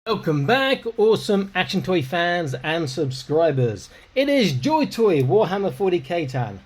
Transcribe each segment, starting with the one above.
Welcome back, awesome action toy fans and subscribers. It is JoyToy Warhammer 40k time,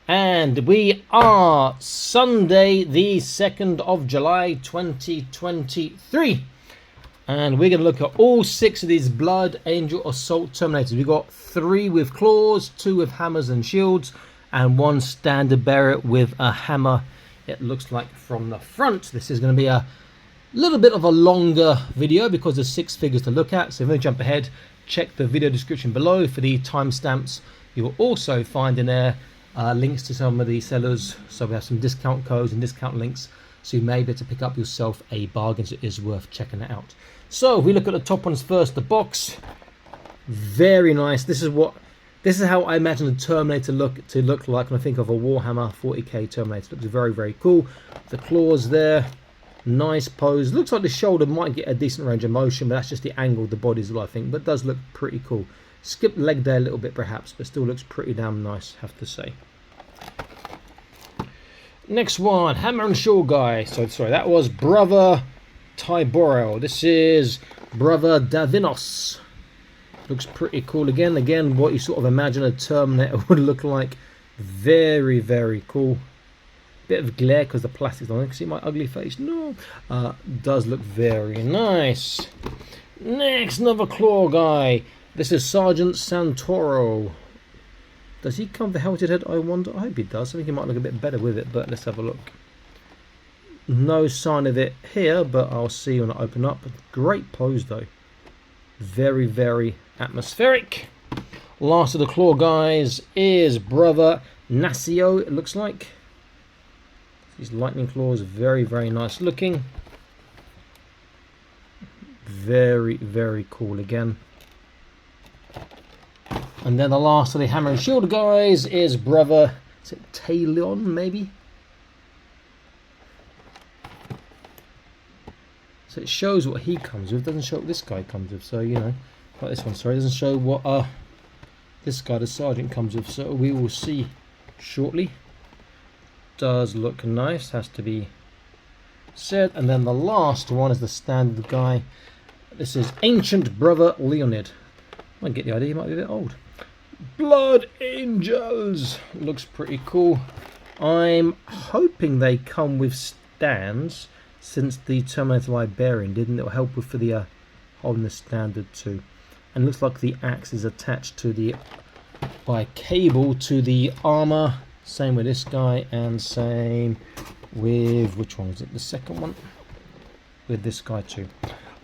and we are Sunday the 2nd of July 2023, and we're going to look at all 6 of these Blood Angel Assault Terminators. We've got 3 with claws, 2 with hammers and shields, and 1 standard bearer with a hammer, it looks like, from the front. This is going to be a little bit of a longer video because there's 6 figures to look at, so if you jump ahead, check the video description below for the timestamps. You will also find in there links to some of the sellers, so we have some discount codes and discount links, so you may be able to pick up yourself a bargain, so it is worth checking it out. So if we look at the top ones first, the box, very nice. This is how I imagine the Terminator look like when I think of a Warhammer 40k Terminator. It looks very, very cool. The claws there. Nice pose. Looks like the shoulder might get a decent range of motion, but that's just the angle of the body as well, I think. But it does look pretty cool. Skip the leg there a little bit perhaps, but still looks pretty damn nice, have to say. Next one, hammer and shield guy. So sorry, that was Brother Tyborel. This is Brother Davinos. Looks pretty cool again. Again, what you sort of imagine a Terminator would look like. Very, very cool. Bit of glare because the plastic's on. You can see my ugly face. No, does look very nice. Next, another claw guy. This is Sergeant Santoro. Does he come with a helmeted head? I wonder. I hope he does. I think he might look a bit better with it, but let's have a look. No sign of it here, but I'll see when I open up. Great pose though. Very, very atmospheric. Last of the claw guys is Brother Nasio, it looks like. These lightning claws are very, very nice looking. Very, very cool again. And then the last of the hammer and shield guys is Brother, is it Talion maybe? So it shows what he comes with, doesn't show what this guy comes with. So, you know, like this one, sorry, it doesn't show what this guy, the sergeant, comes with. So we will see shortly. Does look nice, has to be said. And then the last one is the standard guy. This is Ancient Brother Leonid. I get the idea, he might be a bit old. Blood Angels looks pretty cool. I'm hoping they come with stands, since the Terminator Librarian didn't. It'll help with for the holding the standard too. And looks like the axe is attached to the by cable to the armor. Same with this guy, and same with, which one was it, the second one? With this guy too.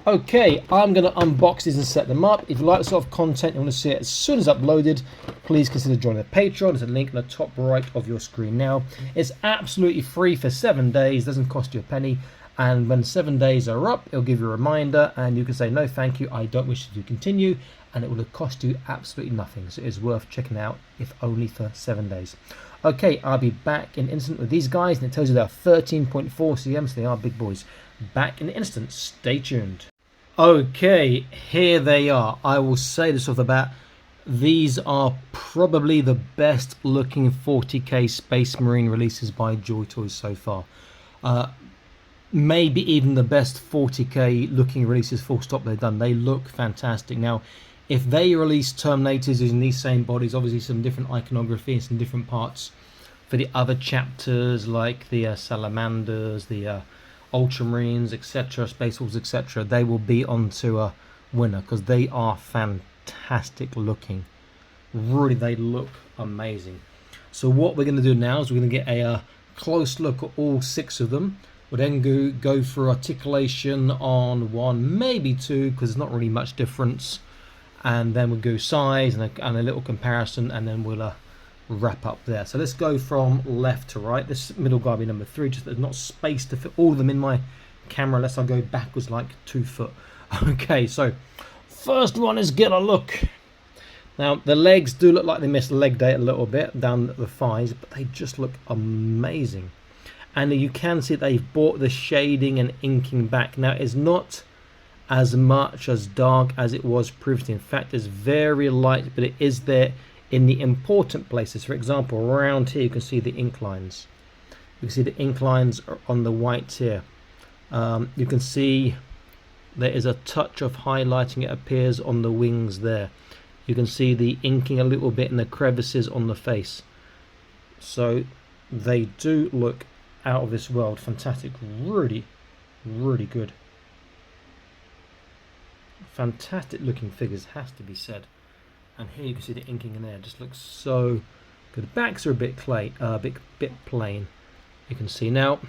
Okay, I'm going to unbox these and set them up. If you like the sort of content you want to see it as soon as uploaded, please consider joining the Patreon. There's a link in the top right of your screen now. It's absolutely free for 7 days, doesn't cost you a penny. And when 7 days are up, it'll give you a reminder, and you can say, no thank you, I don't wish to continue, and it will cost you absolutely nothing. So it is worth checking out, if only for 7 days. Okay, I'll be back in an instant with these guys, and it tells you they're 13.4 cm, so they are big boys. Back in an instant, stay tuned. Okay, here they are. I will say this off the bat, these are probably the best looking 40k Space Marine releases by JoyToys so far. Maybe even the best 40k looking releases full stop they've done. They look fantastic. Now, if they release Terminators using these same bodies, obviously some different iconography and some different parts for the other chapters, like the Salamanders, the Ultramarines, etc., Space Wolves, etc., they will be onto a winner because they are fantastic looking. Really, they look amazing. So what we're going to do now is we're going to get a close look at all 6 of them. We'll then go through articulation on 1, maybe 2, because there's not really much difference. And then we'll go size and a little comparison, and then we'll wrap up there. So let's go from left to right. This middle guy will be number 3, just there's not space to fit all of them in my camera unless I go backwards like 2 foot. Okay, so first one is get a look. Now the legs do look like they missed leg day a little bit down the thighs, but they just look amazing. And you can see they've brought the shading and inking back. Now it's not as much as dark as it was previously. In fact, it's very light, but it is there in the important places. For example, around here you can see the ink lines. You can see the ink lines on the white here. You can see there is a touch of highlighting. It appears on the wings there. You can see the inking a little bit in the crevices on the face. So they do look out of this world. Fantastic. Really, really good. Fantastic looking figures, has to be said. And here you can see the inking in there. It just looks so good. The backs are a bit bit plain. You can see now.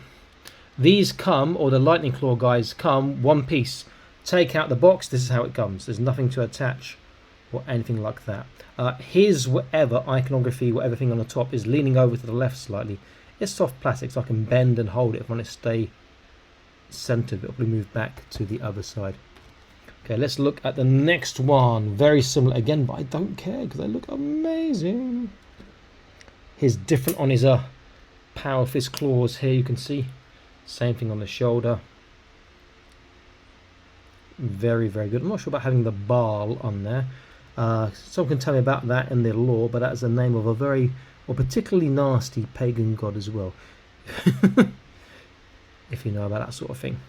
These come, or the Lightning Claw guys come, one piece. Take out the box. This is how it comes. There's nothing to attach or anything like that. His whatever iconography, whatever thing on the top is leaning over to the left slightly. It's soft plastic, so I can bend and hold it. If I want it to stay centered, it'll probably move back to the other side. Okay, let's look at the next one. Very similar again, but I don't care because they look amazing. He's different on his power fist claws here, you can see. Same thing on the shoulder. Very, very good. I'm not sure about having the Baal on there. Someone can tell me about that in the lore, but that's the name of a very, or particularly nasty pagan god as well. If you know about that sort of thing.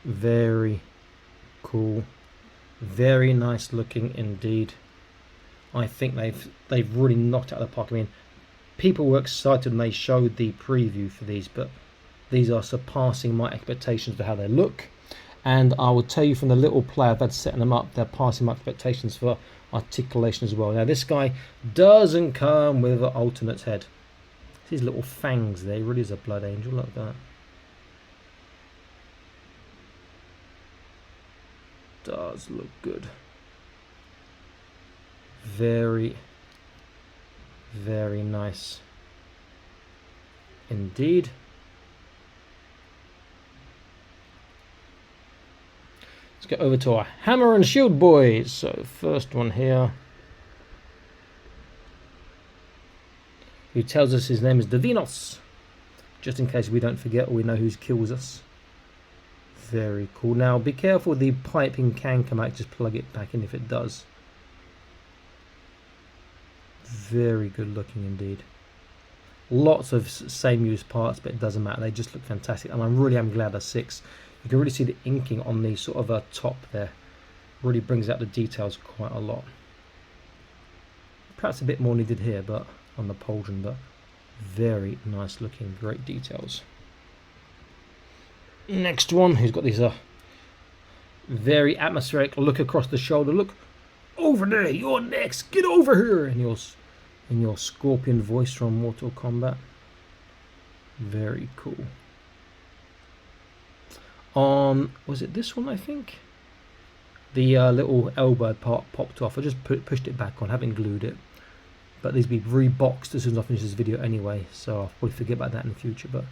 Very cool. Very nice looking indeed. I think they've really knocked it out of the park. I mean, people were excited when they showed the preview for these, but these are surpassing my expectations for how they look. And I will tell you from the little play I've had setting them up, they're passing my expectations for articulation as well. Now this guy doesn't come with an alternate head. These little fangs there, he really is a Blood Angel, look at that. Does look good. Very, very nice indeed. Let's get over to our hammer and shield boys. So first one here, who tells us his name is Divinos, just in case we don't forget or we know who kills us. Very cool. Now be careful, the piping can come out, just plug it back in if it does. Very good looking indeed. Lots of same use parts, but it doesn't matter, they just look fantastic, and I really am glad they're 6. You can really see the inking on the sort of top there. Really brings out the details quite a lot. Perhaps a bit more needed here, but on the pauldron, but very nice looking, great details. Next one, who's got these very atmospheric look across the shoulder. Look over there, you're next, get over here, in your scorpion voice from Mortal Kombat. Very cool. Was it this one, I think? The little elbow part popped off. I just pushed it back on, haven't glued it. But these will be reboxed as soon as I finish this video anyway, so I'll probably forget about that in the future, but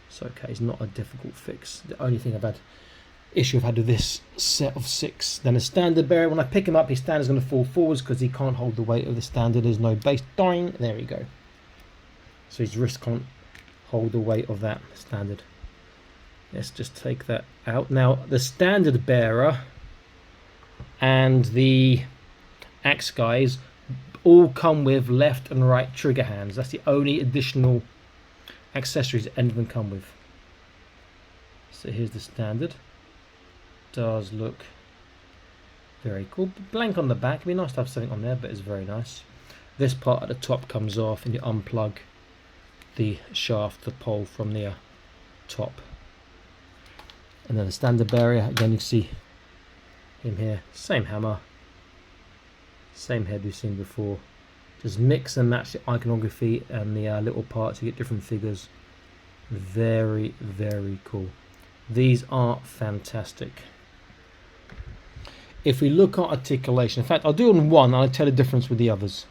it's okay, it's not a difficult fix. The only thing I've had with this set of 6. Then a standard bearer, when I pick him up, his standard's going to fall forwards because he can't hold the weight of the standard. There's no base. Doing, there we go. So his wrist can't hold the weight of that standard. Let's just take that out. Now the standard bearer and the axe guys all come with left and right trigger hands. That's the only additional accessories any of them come with. So here's the standard. Does look very cool. Blank on the back. It'd be nice to have something on there, but it's very nice. This part at the top comes off and you unplug the shaft, the pole from the top. And then the standard bearer, again you can see him here. Same hammer, same head we've seen before. Just mix and match the iconography and the little parts, you get different figures. Very, very cool. These are fantastic. If we look at articulation, in fact I'll do it on one and I'll tell the difference with the others.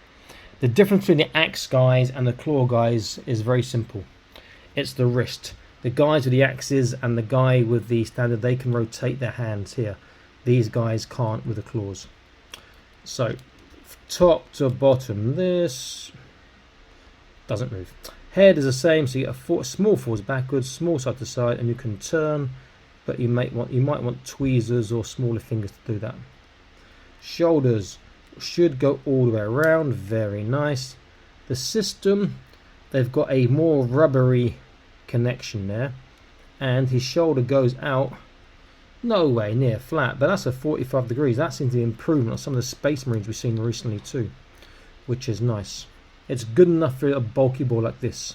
The difference between the axe guys and the claw guys is very simple. It's the wrist. The guys with the axes and the guy with the standard, they can rotate their hands here. These guys can't with the claws. So top to bottom, this doesn't move. Head is the same, so you get a small forwards backwards, small side to side, and you can turn, but you might want tweezers or smaller fingers to do that. Shoulders should go all the way around, very nice. The system, they've got a more rubbery connection there, and his shoulder goes out nowhere near flat, but that's a 45 degrees. That seems to be an improvement on some of the Space Marines we've seen recently too, which is nice. It's good enough for a bulky ball like this.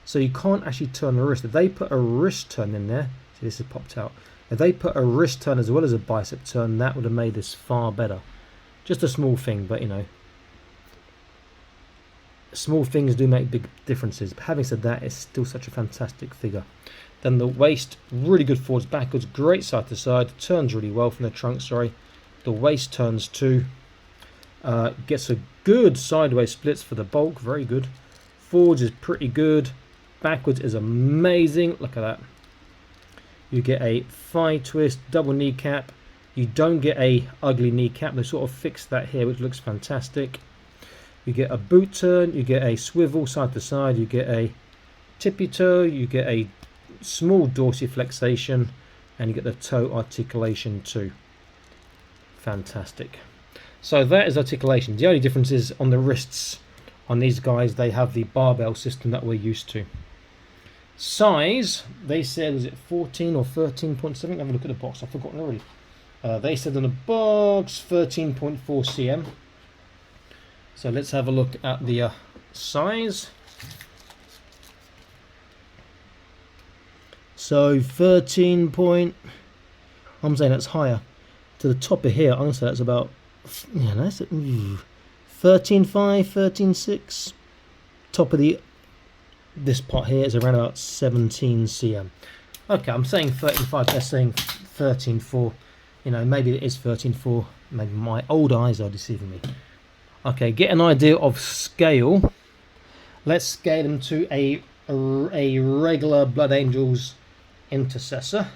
So you can't actually turn the wrist. If they put a wrist turn in there, see this has popped out. If they put a wrist turn as well as a bicep turn, that would have made this far better. Just a small thing, but you know, small things do make big differences. But having said that, it's still such a fantastic figure. Then the waist, really good forwards, backwards, great side to side, turns really well from the trunk, sorry. The waist turns too. Gets a good sideways splits for the bulk, very good. Forwards is pretty good. Backwards is amazing, look at that. You get a thigh twist, double kneecap. You don't get a ugly kneecap, they sort of fixed that here, which looks fantastic. You get a boot turn, you get a swivel side to side, you get a tippy toe, you get a small dorsiflexation, and you get the toe articulation too. Fantastic. So that is articulation. The only difference is on the wrists. On these guys, they have the barbell system that we're used to. Size, they said, was it 14 or 13.7? Have a look at the box, I've forgotten already. They said on the box 13.4 cm. So let's have a look at the size. So 13 point, I'm saying that's higher. To the top of here, I'm going to say that's about, yeah, that's 13.5, 13.6. Top of this pot here is around about 17 cm. Okay, I'm saying 13.5, they're saying 13.4. You know, maybe it is 13.4. Maybe my old eyes are deceiving me. Okay, get an idea of scale. Let's scale them to a regular Blood Angels intercessor.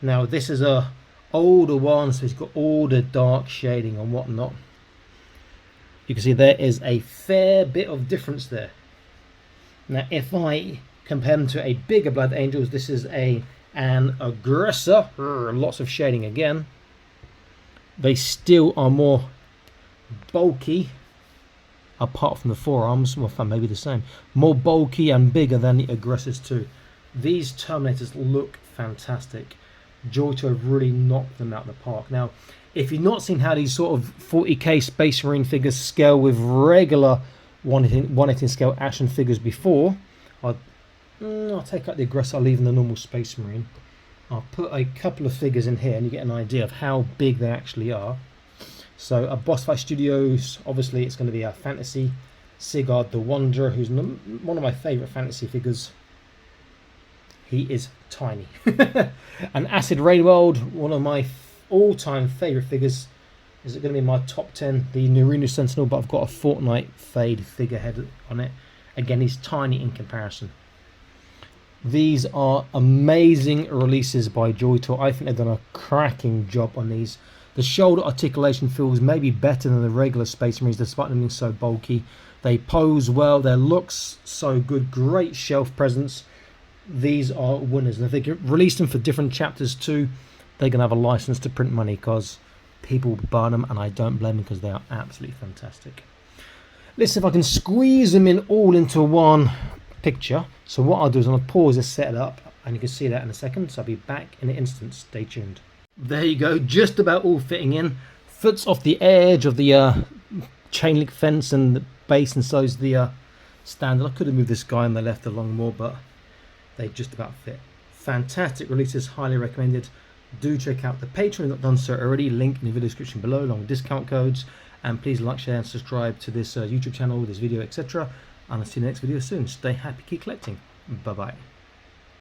Now this is a older one, so it's got all the dark shading and whatnot. You can see there is a fair bit of difference there. Now if I compare them to a bigger Blood Angels, this is an aggressor, lots of shading again. They still are more bulky, apart from the forearms, well maybe the same, more bulky and bigger than the aggressors too. These Terminators look fantastic. JoyToy have really knocked them out of the park. Now if you've not seen how these sort of 40k Space Marine figures scale with regular 1/18 scale action figures before, I'll take out the aggressor, I'll leave in the normal Space Marine. I'll put a couple of figures in here and you get an idea of how big they actually are. So a Boss Fight Studios, obviously it's going to be a fantasy. Sigurd the Wanderer, who's one of my favourite fantasy figures. He is tiny. And Acid Rainworld, one of my all-time favourite figures. Is it going to be my top 10? The Narinu Sentinel, but I've got a Fortnite Fade figurehead on it. Again, he's tiny in comparison. These are amazing releases by JoyToy. I think they've done a cracking job on these. The shoulder articulation feels maybe better than the regular Space Marines, despite them being so bulky. They pose well, their looks so good, great shelf presence. These are winners, and if they can release them for different chapters too, they're going to have a license to print money because people burn them, and I don't blame them because they are absolutely fantastic. Let's see if I can squeeze them in all into one picture. So what I'll do is I'm going to pause this, set it up, and you can see that in a second. So I'll be back in an instant. Stay tuned. There you go, just about all fitting in. Foot's off the edge of the chain link fence and the base, and so is the standard. I could have moved this guy on the left along more, but they just about fit. Fantastic releases, highly recommended. Do check out the Patreon if you've not done so already. Link in the video description below along with discount codes. And please like, share and subscribe to this YouTube channel, this video, etc. And I'll see you in the next video soon. Stay happy, keep collecting. Bye bye.